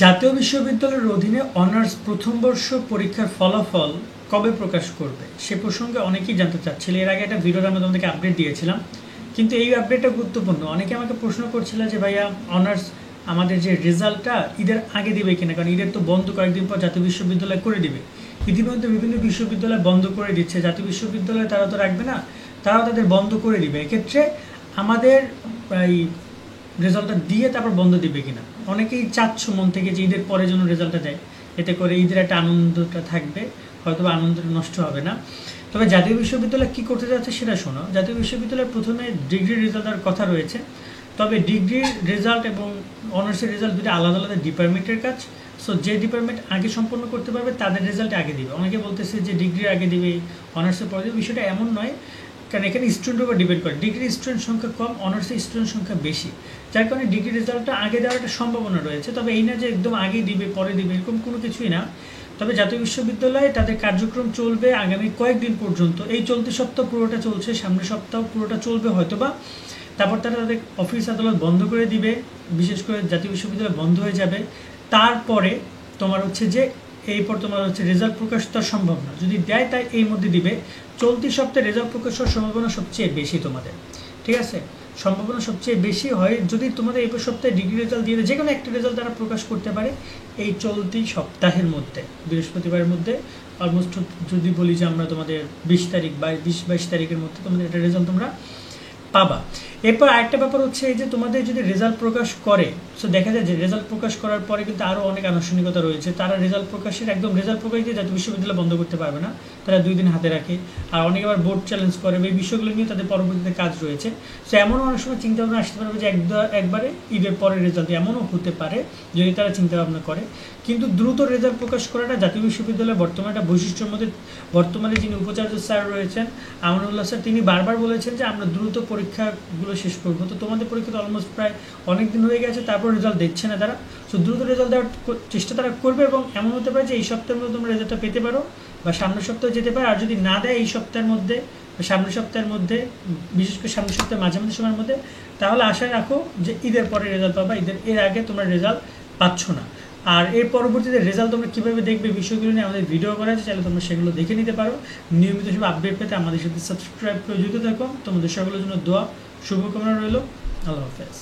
জাতীয় বিশ্ববিদ্যালয়ের অধীনে অনার্স প্রথম বর্ষ পরীক্ষার ফলাফল কবে প্রকাশ করবে সে প্রসঙ্গে অনেকেই জানতে চাচ্ছিল। এর আগে একটা ভিডিওর আমি তোমাদেরকে আপডেট দিয়েছিলাম, কিন্তু এই আপডেটটা গুরুত্বপূর্ণ। অনেকে আমাকে প্রশ্ন করছিল যে ভাইয়া অনার্স আমাদের যে রেজাল্টটা ঈদের আগে দিবে কিনা, কারণ ঈদের তো বন্ধ কয়েকদিন পর জাতীয় বিশ্ববিদ্যালয় করে দিবে। ইতিমধ্যে বিভিন্ন বিশ্ববিদ্যালয় বন্ধ করে দিচ্ছে, জাতীয় বিশ্ববিদ্যালয় তারা তো রাখবে না, তারাও তাদের বন্ধ করে দিবে। এক্ষেত্রে আমাদের এই রেজাল্টটা দিয়ে তারপর বন্ধ দিবে কিনা অনেকেই চাচ্ছ মন থেকে যে ঈদের পরে যেন রেজাল্টটা দেয়, এতে করে ঈদের একটা আনন্দটা থাকবে, হয়তো আনন্দটা নষ্ট হবে না। তবে জাতীয় বিশ্ববিদ্যালয় কী করতে যাচ্ছে সেটা শোনো। জাতীয় বিশ্ববিদ্যালয় প্রথমে ডিগ্রির রেজাল্ট দেওয়ার কথা রয়েছে, তবে ডিগ্রির রেজাল্ট এবং অনার্সের রেজাল্ট দুটো আলাদা আলাদা ডিপার্টমেন্টের কাজ। সো যে ডিপার্টমেন্ট আগে সম্পন্ন করতে পারবে তাদের রেজাল্ট আগে দিবে। অনেকে বলতেছে যে ডিগ্রি আগে দিবে অনার্সের পরে দিবে, বিষয়টা এমন নয়, কারণ এখানে স্টুডেন্টের উপর ডিপেন্ড করে। ডিগ্রির স্টুডেন্ট সংখ্যা কম, অনার্সের স্টুডেন্ট সংখ্যা বেশি, যার কারণে ডিগ্রি রেজাল্টটা আগে দেওয়ার একটা সম্ভাবনা রয়েছে। তবে এই না যে একদম আগেই দিবে পরে দিবে, এরকম কোনো কিছুই না। তবে জাতীয় বিশ্ববিদ্যালয়ে তাদের কার্যক্রম চলবে আগামী কয়েকদিন পর্যন্ত। এই চলতি সপ্তাহ পুরোটা চলছে, সামনের সপ্তাহ পুরোটা চলবে হয়তোবা। তারপর তারা তাদের অফিস আদালত বন্ধ করে দিবে, বিশেষ করে জাতীয় বিশ্ববিদ্যালয় বন্ধ হয়ে যাবে। তারপরে তোমার হচ্ছে যে এরপর তোমার হচ্ছে রেজাল্ট প্রকাশ তো সম্ভব না, যদি দেয় তাই এই মধ্যে দিবে। চলতি সপ্তাহে রেজাল্ট প্রকাশ হওয়ার সম্ভাবনা সবচেয়ে বেশি তোমাদের, ঠিক আছে? সম্ভাবনা সবচেয়ে বেশি হয় যদি তোমাদের এই সপ্তাহে ডিগ্রি রেজাল্ট দিয়ে দেয়, যে কোনো একটা রেজাল্ট তারা প্রকাশ করতে পারে এই চলতি সপ্তাহের মধ্যে, বৃহস্পতিবারের মধ্যে। অলমোস্ট যদি বলি যে আমরা তোমাদের 20 তারিখ বা 20-22 তারিখের মধ্যে তোমাদের একটা রেজাল্ট তোমরা পাবা। এরপর আরেকটা ব্যাপার হচ্ছে এই যে তোমাদের যদি রেজাল্ট প্রকাশ করে, সো দেখা যায় যে রেজাল্ট প্রকাশ করার পরে কিন্তু আরও অনেক আনুষ্ঠানিকতা রয়েছে। তারা রেজাল্ট প্রকাশের একদম রেজাল্ট প্রকাশ দিয়ে জাতীয় বিশ্ববিদ্যালয় বন্ধ করতে পারবে না, তারা 2 দিন হাতে রাখে। আর অনেকে আবার বোর্ড চ্যালেঞ্জ করে, এই বিষয়গুলো নিয়ে তাদের পরবর্তীতে কাজ রয়েছে। সো এমনও অনেক সময় চিন্তাভাবনা আসতে পারবে যে একবারে ঈদের পরের রেজাল্ট, এমনও হতে পারে যদি তারা চিন্তাভাবনা করে। কিন্তু দ্রুত রেজাল্ট প্রকাশ করাটা জাতীয় বিশ্ববিদ্যালয়ের বর্তমানে একটা বৈশিষ্ট্যের মধ্যে। বর্তমানে যিনি উপাচার্য স্যার রয়েছেন আমানুল্লাহ স্যার, তিনি বারবার বলেছেন যে আমরা দ্রুত পরীক্ষাগুলো শেষ করবো। তো তোমাদের পরীক্ষা তো অলমোস্ট প্রায় অনেক দিন হয়ে গেছে, তারপর রেজাল্ট দিচ্ছে না তারা। সো দ্রুত রেজাল্ট দেওয়ার চেষ্টা তারা করবে, এবং এমন হতে পারে যে এই সপ্তাহের মধ্যে তোমরা রেজাল্টটা পেতে পারো, বা সামনের সপ্তাহে যেতে পারে। আর যদি না দেয় এই সপ্তাহের মধ্যে বা সামনের সপ্তাহের মধ্যে, বিশেষ করে সামনের সপ্তাহের মাঝামাঝি সময়ের মধ্যে, তাহলে আশা রাখো যে ঈদের পরে রেজাল্ট পাবা, এর আগে তোমরা রেজাল্ট পাচ্ছ না। আর এর পরবর্তীতে রেজাল্ট তোমরা কীভাবে দেখবে বিষয়গুলো নিয়ে আমাদের ভিডিও করা আছে, চাইলে তোমরা সেগুলো দেখে নিতে পারো। নিয়মিত সব আপডেট পেতে আমাদের সাথে সাবস্ক্রাইব করে যুক্ত থাকো। তোমাদের সকলের জন্য দোয়া শুভকামনা রইল। আল্লাহ হাফেজ।